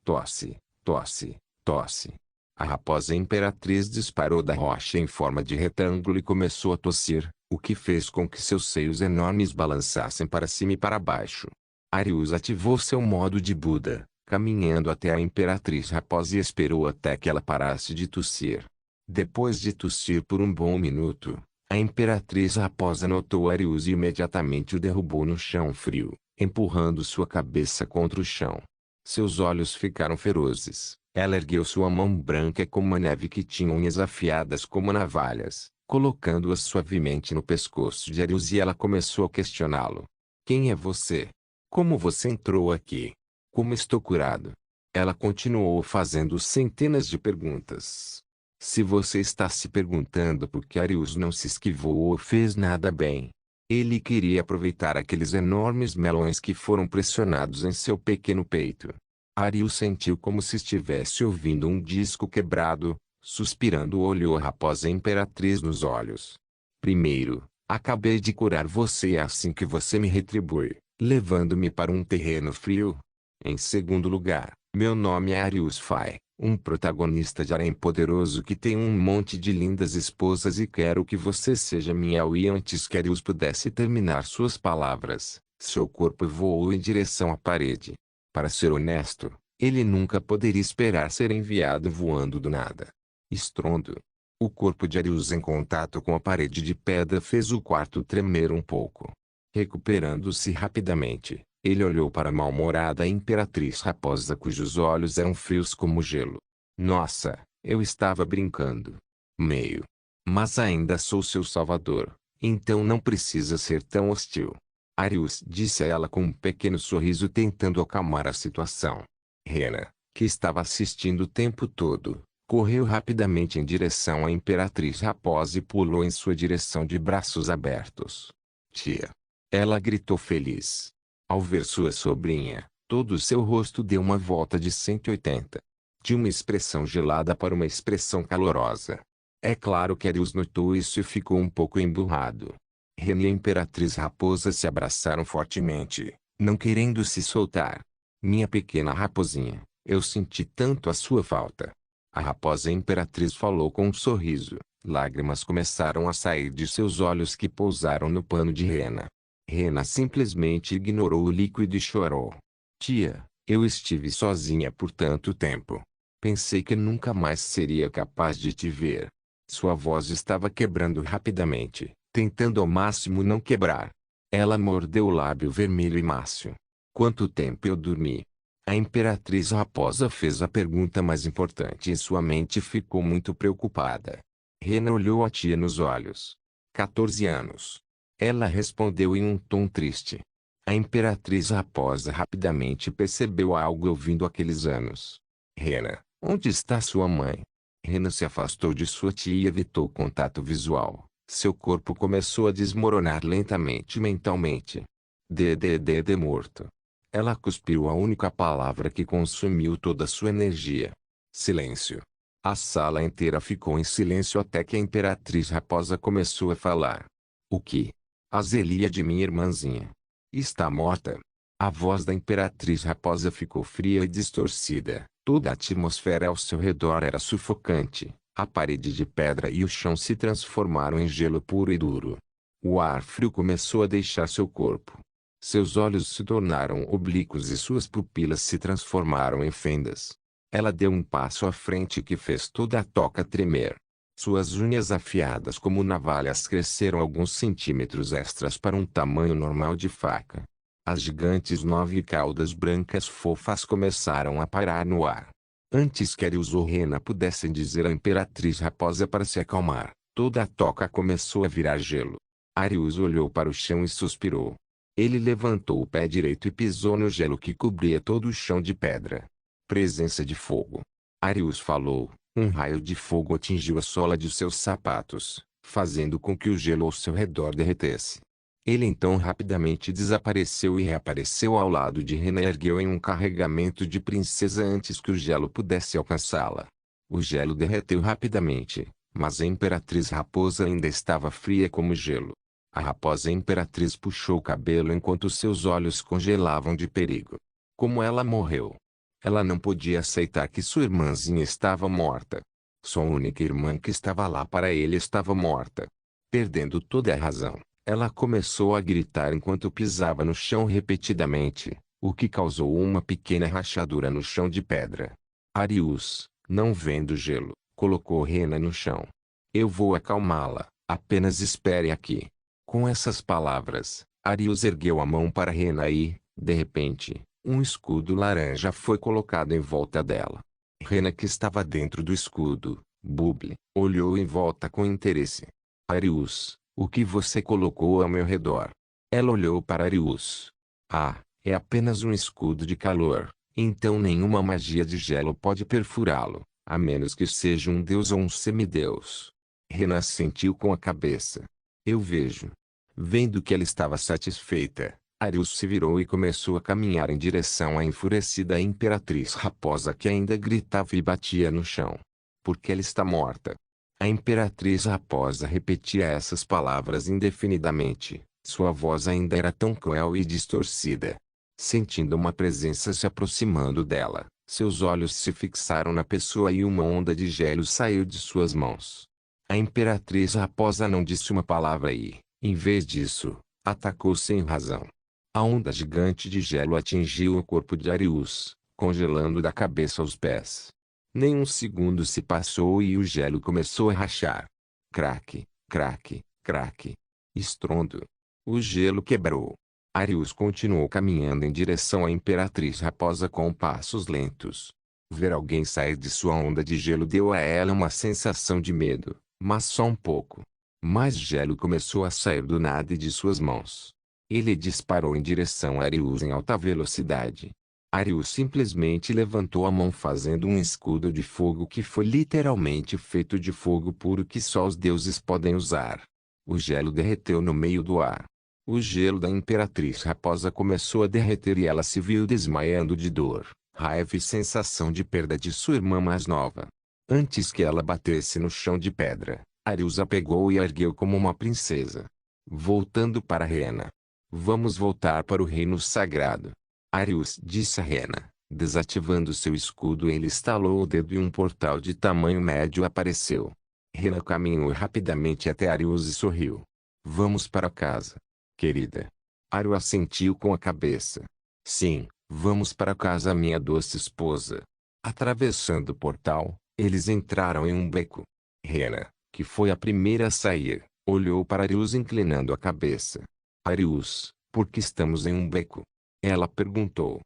Tosse, tosse, tosse. A raposa Imperatriz disparou da rocha em forma de retângulo e começou a tossir, o que fez com que seus seios enormes balançassem para cima e para baixo. Arius ativou seu modo de Buda, caminhando até a Imperatriz Raposa e esperou até que ela parasse de tossir. Depois de tossir por um bom minuto, a Imperatriz Raposa notou Arius e imediatamente o derrubou no chão frio, empurrando sua cabeça contra o chão. Seus olhos ficaram ferozes. Ela ergueu sua mão branca como a neve que tinha unhas afiadas como navalhas, colocando-as suavemente no pescoço de Arius e ela começou a questioná-lo. Quem é você? Como você entrou aqui? Como estou curado? Ela continuou fazendo centenas de perguntas. Se você está se perguntando por que Arius não se esquivou ou fez nada bem, ele queria aproveitar aqueles enormes melões que foram pressionados em seu pequeno peito. Arius sentiu como se estivesse ouvindo um disco quebrado, suspirando olhou a raposa Imperatriz nos olhos. Primeiro, acabei de curar você e é assim que você me retribui, levando-me para um terreno frio. Em segundo lugar, meu nome é Arius Fai, um protagonista de harém poderoso que tem um monte de lindas esposas e quero que você seja minha e antes que Arius pudesse terminar suas palavras, seu corpo voou em direção à parede. Para ser honesto, ele nunca poderia esperar ser enviado voando do nada. Estrondo. O corpo de Arius em contato com a parede de pedra fez o quarto tremer um pouco. Recuperando-se rapidamente, ele olhou para a mal-humorada Imperatriz Raposa cujos olhos eram frios como gelo. Nossa, eu estava brincando. Meio. Mas ainda sou seu salvador, então não precisa ser tão hostil. Arius disse a ela com um pequeno sorriso tentando acalmar a situação. Rena, que estava assistindo o tempo todo, correu rapidamente em direção à Imperatriz Raposa e pulou em sua direção de braços abertos. Tia! Ela gritou feliz. Ao ver sua sobrinha, todo o seu rosto deu uma volta de 180. De uma expressão gelada para uma expressão calorosa. É claro que Arius notou isso e ficou um pouco emburrado. Rena e a Imperatriz Raposa se abraçaram fortemente, não querendo se soltar. Minha pequena raposinha, eu senti tanto a sua falta. A raposa Imperatriz falou com um sorriso. Lágrimas começaram a sair de seus olhos que pousaram no pano de Rena. Rena simplesmente ignorou o líquido e chorou. Tia, eu estive sozinha por tanto tempo. Pensei que nunca mais seria capaz de te ver. Sua voz estava quebrando rapidamente, tentando ao máximo não quebrar. Ela mordeu o lábio vermelho e mácio. Quanto tempo eu dormi? A Imperatriz Raposa fez a pergunta mais importante e sua mente ficou muito preocupada. Rena olhou a tia nos olhos. 14 anos. Ela respondeu em um tom triste. A Imperatriz Raposa rapidamente percebeu algo ouvindo aqueles anos. Rena, onde está sua mãe? Rena se afastou de sua tia e evitou contato visual. Seu corpo começou a desmoronar lentamente mentalmente. De morto. Ela cuspiu a única palavra que consumiu toda sua energia. Silêncio. A sala inteira ficou em silêncio até que a Imperatriz Raposa começou a falar. O que? A Zelia de minha irmãzinha. Está morta. A voz da Imperatriz Raposa ficou fria e distorcida. Toda a atmosfera ao seu redor era sufocante. A parede de pedra e o chão se transformaram em gelo puro e duro. O ar frio começou a deixar seu corpo. Seus olhos se tornaram oblíquos e suas pupilas se transformaram em fendas. Ela deu um passo à frente que fez toda a toca tremer. Suas unhas afiadas como navalhas cresceram alguns centímetros extras para um tamanho normal de faca. As gigantes 9 caudas brancas fofas começaram a parar no ar. Antes que Arius ou Rena pudessem dizer à Imperatriz Raposa para se acalmar, toda a toca começou a virar gelo. Arius olhou para o chão e suspirou. Ele levantou o pé direito e pisou no gelo que cobria todo o chão de pedra. Presença de fogo. Arius falou. Um raio de fogo atingiu a sola de seus sapatos, fazendo com que o gelo ao seu redor derretesse. Ele então rapidamente desapareceu e reapareceu ao lado de Rena e ergueu em um carregamento de princesa antes que o gelo pudesse alcançá-la. O gelo derreteu rapidamente, mas a Imperatriz Raposa ainda estava fria como gelo. A raposa Imperatriz puxou o cabelo enquanto seus olhos congelavam de perigo. Como ela morreu? Ela não podia aceitar que sua irmãzinha estava morta. Sua única irmã que estava lá para ele estava morta. Perdendo toda a razão, ela começou a gritar enquanto pisava no chão repetidamente, o que causou uma pequena rachadura no chão de pedra. Arius, não vendo o gelo, colocou Rena no chão. Eu vou acalmá-la, apenas espere aqui. Com essas palavras, Arius ergueu a mão para Rena e, de repente, um escudo laranja foi colocado em volta dela. Rena, que estava dentro do escudo, Buble, olhou em volta com interesse. Arius, o que você colocou ao meu redor? Ela olhou para Arius. Ah, é apenas um escudo de calor, então nenhuma magia de gelo pode perfurá-lo, a menos que seja um deus ou um semideus. Rena assentiu com a cabeça. Eu vejo. Vendo que ela estava satisfeita, Arius se virou e começou a caminhar em direção à enfurecida Imperatriz Raposa que ainda gritava e batia no chão. Porque ela está morta. A Imperatriz Raposa repetia essas palavras indefinidamente. Sua voz ainda era tão cruel e distorcida. Sentindo uma presença se aproximando dela, seus olhos se fixaram na pessoa e uma onda de gelo saiu de suas mãos. A Imperatriz Raposa não disse uma palavra e, em vez disso, atacou sem razão. A onda gigante de gelo atingiu o corpo de Arius, congelando da cabeça aos pés. Nem um segundo se passou e o gelo começou a rachar. Craque, craque, craque. Estrondo. O gelo quebrou. Arius continuou caminhando em direção à Imperatriz Raposa com passos lentos. Ver alguém sair de sua onda de gelo deu a ela uma sensação de medo, mas só um pouco. Mais gelo começou a sair do nada e de suas mãos. Ele disparou em direção a Arius em alta velocidade. Arius simplesmente levantou a mão fazendo um escudo de fogo que foi literalmente feito de fogo puro que só os deuses podem usar. O gelo derreteu no meio do ar. O gelo da Imperatriz Raposa começou a derreter e ela se viu desmaiando de dor, raiva e sensação de perda de sua irmã mais nova. Antes que ela batesse no chão de pedra, Arius a pegou e a ergueu como uma princesa. Voltando para Rena. Vamos voltar para o reino sagrado. Arius disse a Rena. Desativando seu escudo, ele estalou o dedo e um portal de tamanho médio apareceu. Rena caminhou rapidamente até Arius e sorriu. Vamos para casa, querida. Arius assentiu com a cabeça. Sim, vamos para casa, minha doce esposa. Atravessando o portal, eles entraram em um beco. Rena, que foi a primeira a sair, olhou para Arius inclinando a cabeça. Arius, por que estamos em um beco? Ela perguntou.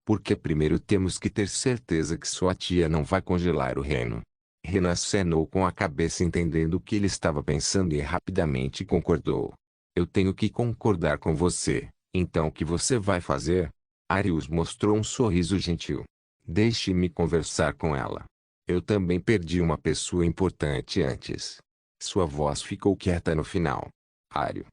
Porque primeiro temos que ter certeza que sua tia não vai congelar o reino. Rena acenou com a cabeça entendendo o que ele estava pensando e rapidamente concordou. Eu tenho que concordar com você, então o que você vai fazer? Arius mostrou um sorriso gentil. Deixe-me conversar com ela. Eu também perdi uma pessoa importante antes. Sua voz ficou quieta no final. Arius.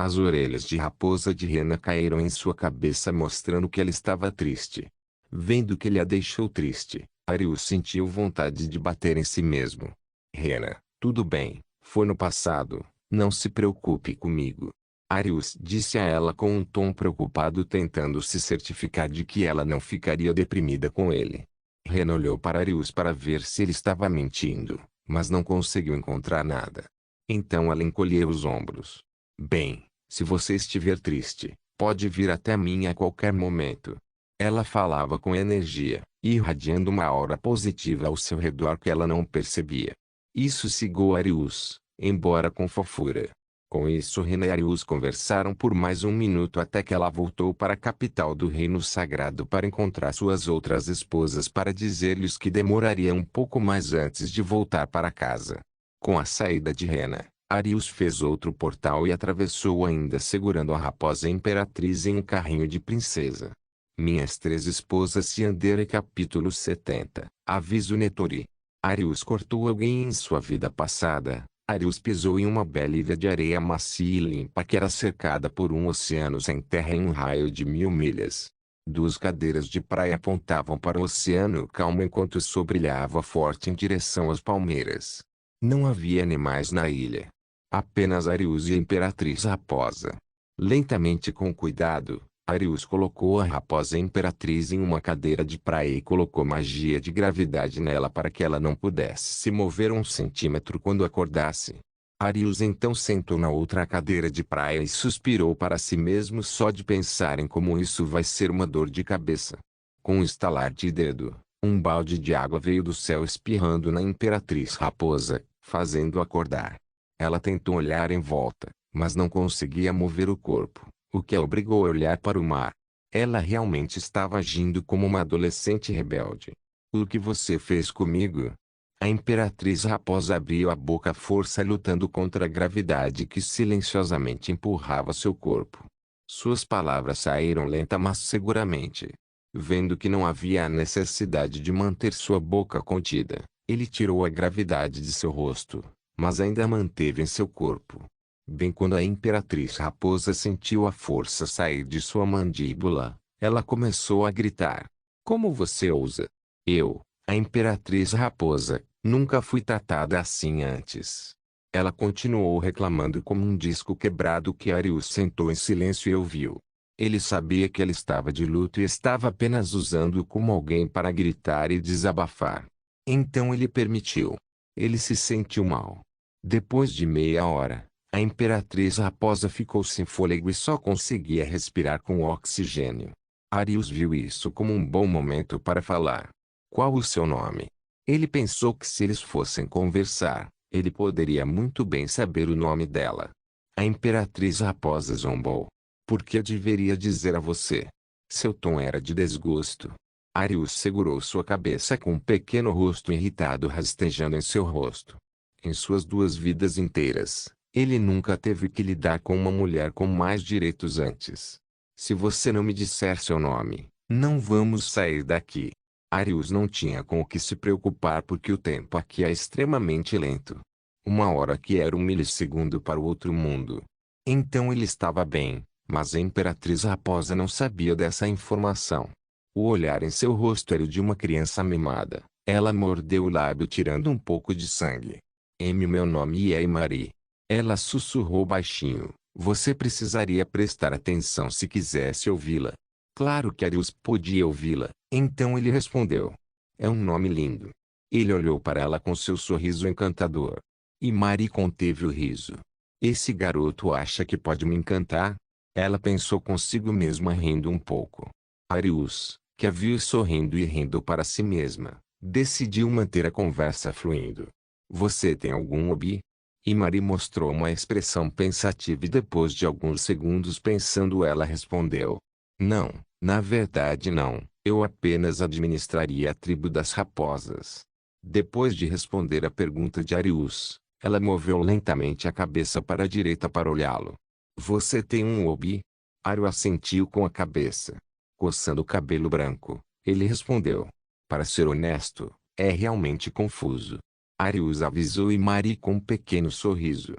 As orelhas de raposa de Rena caíram em sua cabeça mostrando que ela estava triste. Vendo que ele a deixou triste, Arius sentiu vontade de bater em si mesmo. Rena, tudo bem, foi no passado, não se preocupe comigo. Arius disse a ela com um tom preocupado tentando se certificar de que ela não ficaria deprimida com ele. Rena olhou para Arius para ver se ele estava mentindo, mas não conseguiu encontrar nada. Então ela encolheu os ombros. Bem, se você estiver triste, pode vir até mim a qualquer momento. Ela falava com energia, irradiando uma aura positiva ao seu redor que ela não percebia. Isso cegou Arius, embora com fofura. Com isso Rena e Arius conversaram por mais um minuto até que ela voltou para a capital do reino sagrado para encontrar suas outras esposas para dizer-lhes que demoraria um pouco mais antes de voltar para casa. Com a saída de Rena, Arius fez outro portal e atravessou ainda segurando a raposa imperatriz em um carrinho de princesa. Minhas três esposas Yandere capítulo 70. Aviso Nettori. Arius cortou alguém em sua vida passada. Arius pisou em uma bela ilha de areia macia e limpa que era cercada por um oceano sem terra em um raio de 1000 milhas. Duas cadeiras de praia apontavam para o oceano calmo enquanto o sol brilhava forte em direção às palmeiras. Não havia animais na ilha. Apenas Arius e a Imperatriz Raposa. Lentamente e com cuidado, Arius colocou a Raposa Imperatriz em uma cadeira de praia e colocou magia de gravidade nela para que ela não pudesse se mover 1 centímetro quando acordasse. Arius então sentou na outra cadeira de praia e suspirou para si mesmo só de pensar em como isso vai ser uma dor de cabeça. Com um estalar de dedo, um balde de água veio do céu espirrando na Imperatriz Raposa, fazendo-a acordar. Ela tentou olhar em volta, mas não conseguia mover o corpo, o que a obrigou a olhar para o mar. Ela realmente estava agindo como uma adolescente rebelde. O que você fez comigo? A Imperatriz Raposa abriu a boca à força lutando contra a gravidade que silenciosamente empurrava seu corpo. Suas palavras saíram lenta mas seguramente. Vendo que não havia a necessidade de manter sua boca contida, ele tirou a gravidade de seu rosto, mas ainda a manteve em seu corpo. Bem quando a Imperatriz Raposa sentiu a força sair de sua mandíbula, ela começou a gritar. Como você ousa? Eu, a Imperatriz Raposa, nunca fui tratada assim antes. Ela continuou reclamando como um disco quebrado que Arius sentou em silêncio e ouviu. Ele sabia que ela estava de luto e estava apenas usando-o como alguém para gritar e desabafar. Então ele permitiu. Ele se sentiu mal. Depois de meia hora, a Imperatriz Raposa ficou sem fôlego e só conseguia respirar com oxigênio. Arius viu isso como um bom momento para falar. Qual o seu nome? Ele pensou que se eles fossem conversar, ele poderia muito bem saber o nome dela. A Imperatriz Raposa zombou. Por que eu deveria dizer a você? Seu tom era de desgosto. Arius segurou sua cabeça com um pequeno rosto irritado rastejando em seu rosto. Em suas 2 vidas inteiras, ele nunca teve que lidar com uma mulher com mais direitos antes. Se você não me disser seu nome, não vamos sair daqui. Arius não tinha com o que se preocupar porque o tempo aqui é extremamente lento. 1 hora que era 1 milissegundo para o outro mundo. Então ele estava bem, mas a Imperatriz Raposa não sabia dessa informação. O olhar em seu rosto era o de uma criança mimada. Ela mordeu o lábio tirando um pouco de sangue. Meu nome é Imari. Ela sussurrou baixinho. Você precisaria prestar atenção se quisesse ouvi-la. Claro que Arius podia ouvi-la, então ele respondeu. É um nome lindo. Ele olhou para ela com seu sorriso encantador. Imari conteve o riso. Esse garoto acha que pode me encantar? Ela pensou consigo mesma rindo um pouco. Arius, que a viu sorrindo e rindo para si mesma, decidiu manter a conversa fluindo. Você tem algum hobby? Imari mostrou uma expressão pensativa e depois de alguns segundos pensando ela respondeu. Não, na verdade não, eu apenas administraria a tribo das raposas. Depois de responder a pergunta de Arius, ela moveu lentamente a cabeça para a direita para olhá-lo. Você tem um hobby? Arius assentiu com a cabeça. Coçando o cabelo branco, ele respondeu. Para ser honesto, é realmente confuso. Arius avisou Imari com um pequeno sorriso.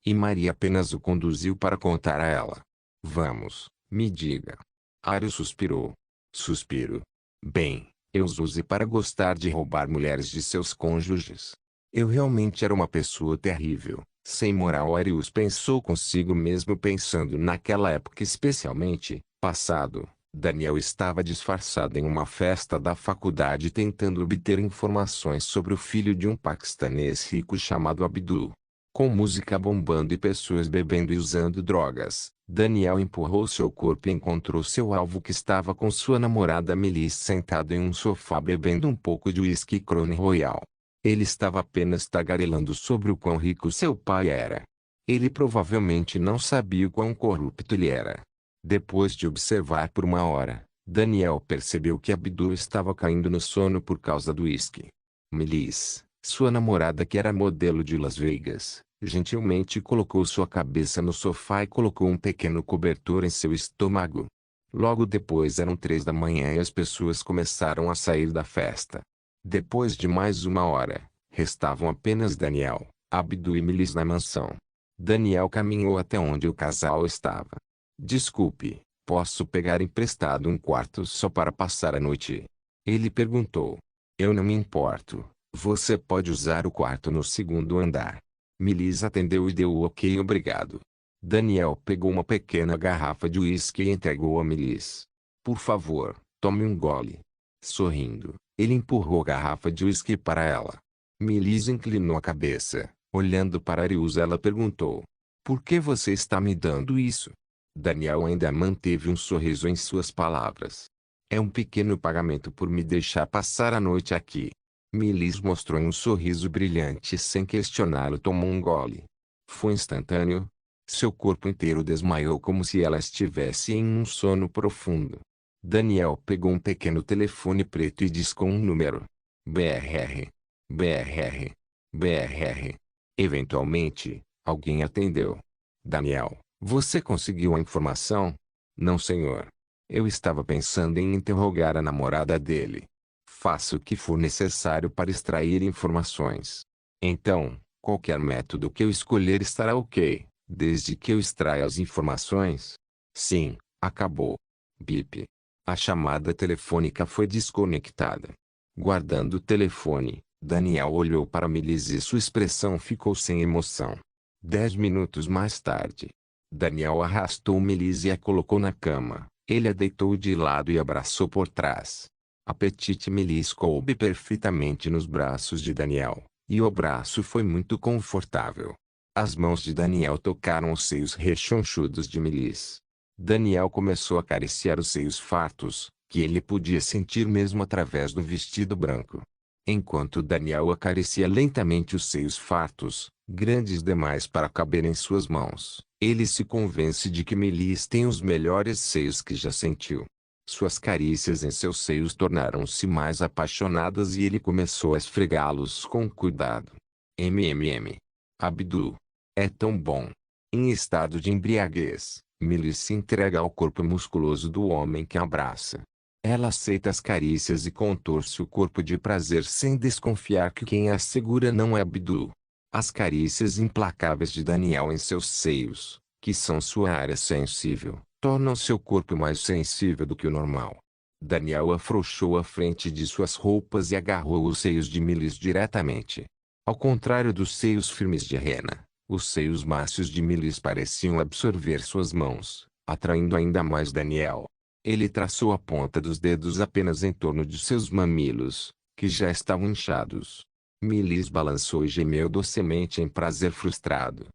Imari apenas o conduziu para contar a ela. Vamos, me diga. Arius suspirou. Suspiro. Bem, eu os usei para gostar de roubar mulheres de seus cônjuges. Eu realmente era uma pessoa terrível, sem moral. Arius pensou consigo mesmo pensando naquela época especialmente, passado. Daniel estava disfarçado em uma festa da faculdade tentando obter informações sobre o filho de um paquistanês rico chamado Abdul. Com música bombando e pessoas bebendo e usando drogas, Daniel empurrou seu corpo e encontrou seu alvo que estava com sua namorada Melissa sentado em um sofá bebendo um pouco de uísque Crown Royal. Ele estava apenas tagarelando sobre o quão rico seu pai era. Ele provavelmente não sabia o quão corrupto ele era. Depois de observar por uma hora, Daniel percebeu que Abdul estava caindo no sono por causa do uísque. Melis, sua namorada que era modelo de Las Vegas, gentilmente colocou sua cabeça no sofá e colocou um pequeno cobertor em seu estômago. Logo depois eram 3 da manhã e as pessoas começaram a sair da festa. Depois de mais uma hora, restavam apenas Daniel, Abdul e Melis na mansão. Daniel caminhou até onde o casal estava. Desculpe, posso pegar emprestado um quarto só para passar a noite? Ele perguntou. Eu não me importo, você pode usar o quarto no segundo andar. Melis atendeu e deu o ok obrigado. Daniel pegou uma pequena garrafa de uísque e entregou a Melis. Por favor, tome um gole. Sorrindo, ele empurrou a garrafa de uísque para ela. Melis inclinou a cabeça, olhando para Arius. Ela perguntou. Por que você está me dando isso? Daniel ainda manteve um sorriso em suas palavras. É um pequeno pagamento por me deixar passar a noite aqui. Melis mostrou um sorriso brilhante e sem questioná-lo tomou um gole. Foi instantâneo. Seu corpo inteiro desmaiou como se ela estivesse em um sono profundo. Daniel pegou um pequeno telefone preto e discou um número. BRR. BRR. BRR. Eventualmente, alguém atendeu. Daniel, você conseguiu a informação? Não, senhor. Eu estava pensando em interrogar a namorada dele. Faça o que for necessário para extrair informações. Então, qualquer método que eu escolher estará ok, desde que eu extraia as informações? Sim, acabou. Bip. A chamada telefônica foi desconectada. Guardando o telefone, Daniel olhou para Melis e sua expressão ficou sem emoção. 10 minutos mais tarde, Daniel arrastou Melis e a colocou na cama. Ele a deitou de lado e abraçou por trás. A petite Melis coube perfeitamente nos braços de Daniel, e o abraço foi muito confortável. As mãos de Daniel tocaram os seios rechonchudos de Melis. Daniel começou a acariciar os seios fartos, que ele podia sentir mesmo através do vestido branco. Enquanto Daniel acaricia lentamente os seios fartos, grandes demais para caber em suas mãos, ele se convence de que Melis tem os melhores seios que já sentiu. Suas carícias em seus seios tornaram-se mais apaixonadas e ele começou a esfregá-los com cuidado. MMM. Abdul. É tão bom. Em estado de embriaguez, Melis se entrega ao corpo musculoso do homem que a abraça. Ela aceita as carícias e contorce o corpo de prazer sem desconfiar que quem a segura não é Abdul. As carícias implacáveis de Daniel em seus seios, que são sua área sensível, tornam seu corpo mais sensível do que o normal. Daniel afrouxou a frente de suas roupas e agarrou os seios de Melis diretamente. Ao contrário dos seios firmes de Rena, os seios mácios de Melis pareciam absorver suas mãos, atraindo ainda mais Daniel. Ele traçou a ponta dos dedos apenas em torno de seus mamilos, que já estavam inchados. Melis balançou e gemeu docemente em prazer frustrado.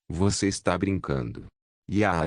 Você está brincando.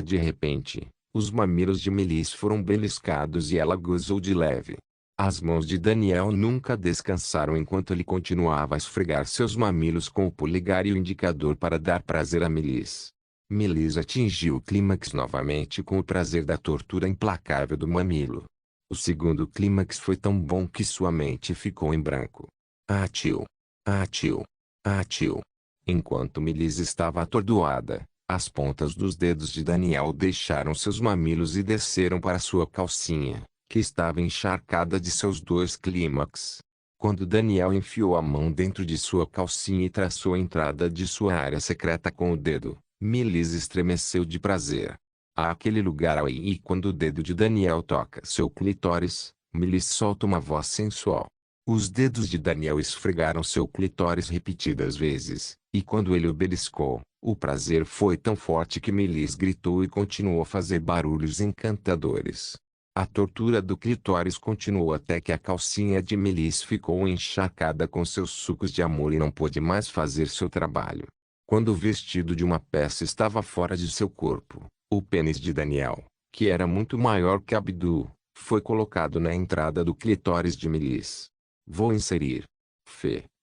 De repente, os mamilos de Melis foram beliscados e ela gozou de leve. As mãos de Daniel nunca descansaram enquanto ele continuava a esfregar seus mamilos com o polegar e o indicador para dar prazer a Melis. Melis atingiu o clímax novamente com o prazer da tortura implacável do mamilo. O segundo clímax foi tão bom que sua mente ficou em branco. Atiu. Atiu. Atiu. Enquanto Melis estava atordoada, as pontas dos dedos de Daniel deixaram seus mamilos e desceram para sua calcinha, que estava encharcada de seus 2 clímax. Quando Daniel enfiou a mão dentro de sua calcinha e traçou a entrada de sua área secreta com o dedo, Melis estremeceu de prazer. Aquele lugar aí, e quando o dedo de Daniel toca seu clitóris, Melis solta uma voz sensual. Os dedos de Daniel esfregaram seu clitóris repetidas vezes, e quando ele o beliscou, o prazer foi tão forte que Melis gritou e continuou a fazer barulhos encantadores. A tortura do clitóris continuou até que a calcinha de Melis ficou encharcada com seus sucos de amor e não pôde mais fazer seu trabalho. Quando o vestido de uma peça estava fora de seu corpo, o pênis de Daniel, que era muito maior que Abdul, foi colocado na entrada do clitóris de Melis. Vou inserir.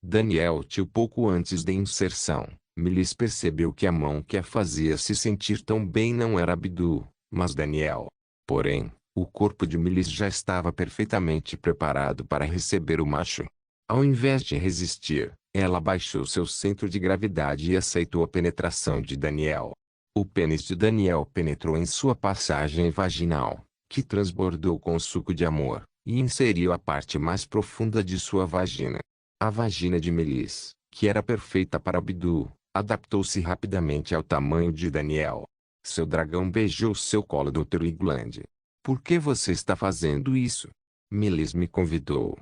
Daniel tio pouco antes da inserção, Melis percebeu que a mão que a fazia se sentir tão bem não era Abdul, mas Daniel. Porém, o corpo de Melis já estava perfeitamente preparado para receber o macho. Ao invés de resistir, ela baixou seu centro de gravidade e aceitou a penetração de Daniel. O pênis de Daniel penetrou em sua passagem vaginal, que transbordou com suco de amor, e inseriu a parte mais profunda de sua vagina. A vagina de Melis, que era perfeita para Abdul, adaptou-se rapidamente ao tamanho de Daniel. Seu dragão beijou seu colo do útero e glande. Por que você está fazendo isso? Melis me convidou.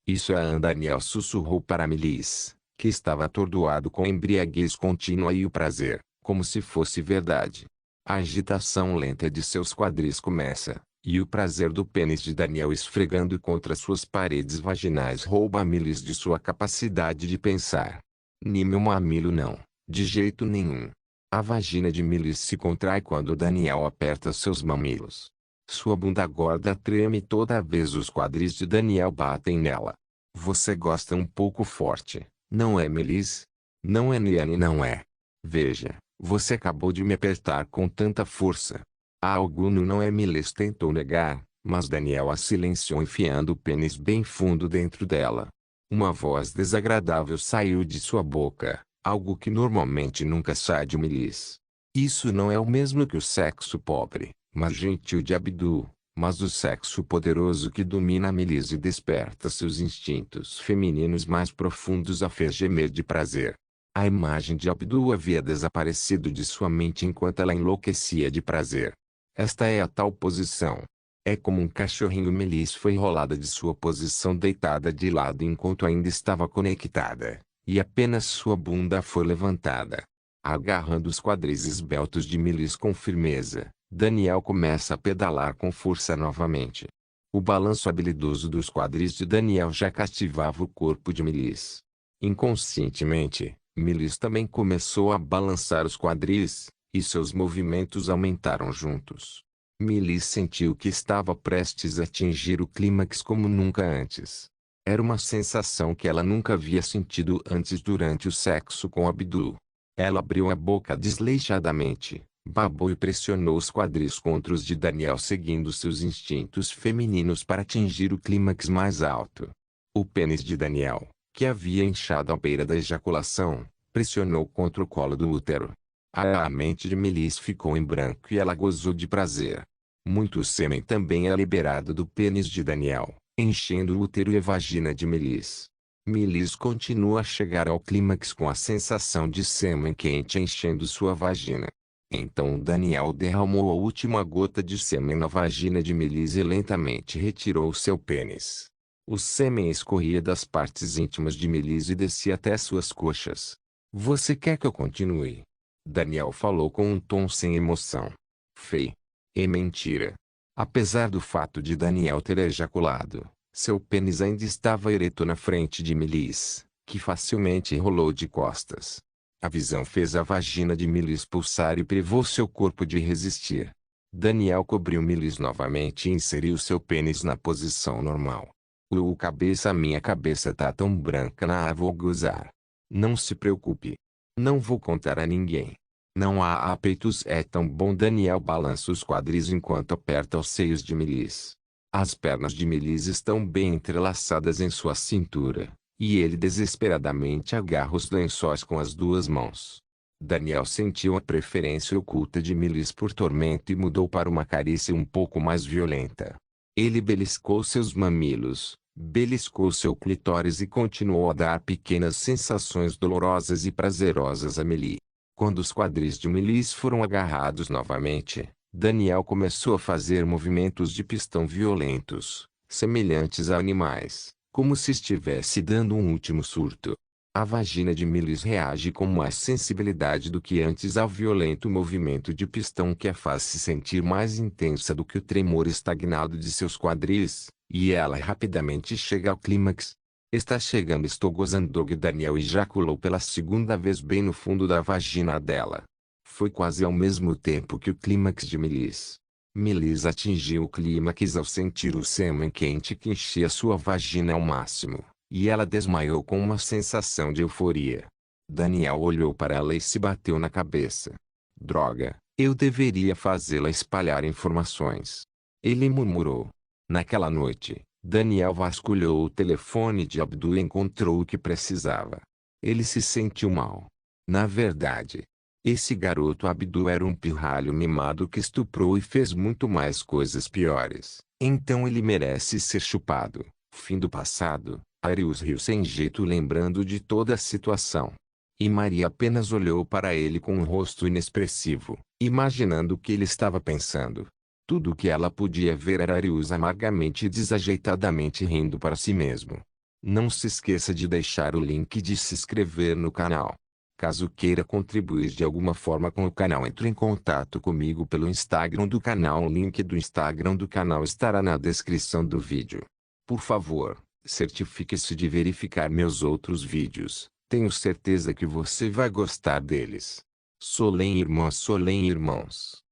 Isso é, Daniel sussurrou para Melis, que estava atordoado com a embriaguez contínua e o prazer, como se fosse verdade. A agitação lenta de seus quadris começa, e o prazer do pênis de Daniel esfregando contra suas paredes vaginais rouba Melis de sua capacidade de pensar. Nem meu mamilo não, de jeito nenhum. A vagina de Melis se contrai quando Daniel aperta seus mamilos. Sua bunda gorda treme toda vez os quadris de Daniel batem nela. Você gosta um pouco forte, não é, Melis? Não é, Niane, não é. Veja, você acabou de me apertar com tanta força. Há algo não é, Melis tentou negar, mas Daniel a silenciou enfiando o pênis bem fundo dentro dela. Uma voz desagradável saiu de sua boca, algo que normalmente nunca sai de Melis. Isso não é o mesmo que o sexo pobre, mas gentil de Abdul, mas o sexo poderoso que domina Melis e desperta seus instintos femininos mais profundos a fez gemer de prazer. A imagem de Abdul havia desaparecido de sua mente enquanto ela enlouquecia de prazer. Esta é a tal posição. É como um cachorrinho. Melis foi enrolada de sua posição deitada de lado enquanto ainda estava conectada, e apenas sua bunda foi levantada. Agarrando os quadris esbeltos de Melis com firmeza, Daniel começa a pedalar com força novamente. O balanço habilidoso dos quadris de Daniel já cativava o corpo de Melis. Inconscientemente, Melis também começou a balançar os quadris, e seus movimentos aumentaram juntos. Melis sentiu que estava prestes a atingir o clímax como nunca antes. Era uma sensação que ela nunca havia sentido antes durante o sexo com Abdul. Ela abriu a boca desleixadamente, babou e pressionou os quadris contra os de Daniel seguindo seus instintos femininos para atingir o clímax mais alto. O pênis de Daniel, que havia inchado à beira da ejaculação, pressionou contra o colo do útero. A mente de Melis ficou em branco e ela gozou de prazer. Muito sêmen também é liberado do pênis de Daniel, enchendo o útero e a vagina de Melis. Melis continua a chegar ao clímax com a sensação de sêmen quente enchendo sua vagina. Então Daniel derramou a última gota de sêmen na vagina de Melis e lentamente retirou seu pênis. O sêmen escorria das partes íntimas de Melis e descia até suas coxas. Você quer que eu continue? Daniel falou com um tom sem emoção. Fei. É mentira. Apesar do fato de Daniel ter ejaculado, seu pênis ainda estava ereto na frente de Melis, que facilmente rolou de costas. A visão fez a vagina de Melis pulsar e privou seu corpo de resistir. Daniel cobriu Melis novamente e inseriu seu pênis na posição normal. Cabeça, minha cabeça tá tão branca, vou gozar. Não se preocupe. Não vou contar a ninguém. Não há peitos, é tão bom. Daniel balança os quadris enquanto aperta os seios de Melis. As pernas de Melis estão bem entrelaçadas em sua cintura, e ele desesperadamente agarra os lençóis com as duas mãos. Daniel sentiu a preferência oculta de Melis por tormento e mudou para uma carícia um pouco mais violenta. Ele beliscou seus mamilos, beliscou seu clitóris e continuou a dar pequenas sensações dolorosas e prazerosas a Melis. Quando os quadris de Melis foram agarrados novamente, Daniel começou a fazer movimentos de pistão violentos, semelhantes a animais, como se estivesse dando um último surto. A vagina de Melis reage com mais sensibilidade do que antes ao violento movimento de pistão que a faz se sentir mais intensa do que o tremor estagnado de seus quadris, e ela rapidamente chega ao clímax. Está chegando, estou gozando. Daniel ejaculou pela segunda vez bem no fundo da vagina dela. Foi quase ao mesmo tempo que o clímax de Melis. Melis atingiu o clímax ao sentir o sêmen quente que enchia sua vagina ao máximo, e ela desmaiou com uma sensação de euforia. Daniel olhou para ela e se bateu na cabeça. Droga, eu deveria fazê-la espalhar informações. Ele murmurou. Naquela noite, Daniel vasculhou o telefone de Abdul e encontrou o que precisava. Ele se sentiu mal. Na verdade, esse garoto Abdul era um pirralho mimado que estuprou e fez muito mais coisas piores. Então ele merece ser chupado. Fim do passado. Arius riu sem jeito lembrando de toda a situação. E Maria apenas olhou para ele com um rosto inexpressivo, imaginando o que ele estava pensando. Tudo o que ela podia ver era Arius amargamente e desajeitadamente rindo para si mesmo. Não se esqueça de deixar o link de se inscrever no canal. Caso queira contribuir de alguma forma com o canal, entre em contato comigo pelo Instagram do canal. O link do Instagram do canal estará na descrição do vídeo. Por favor, certifique-se de verificar meus outros vídeos. Tenho certeza que você vai gostar deles. Solem irmãos.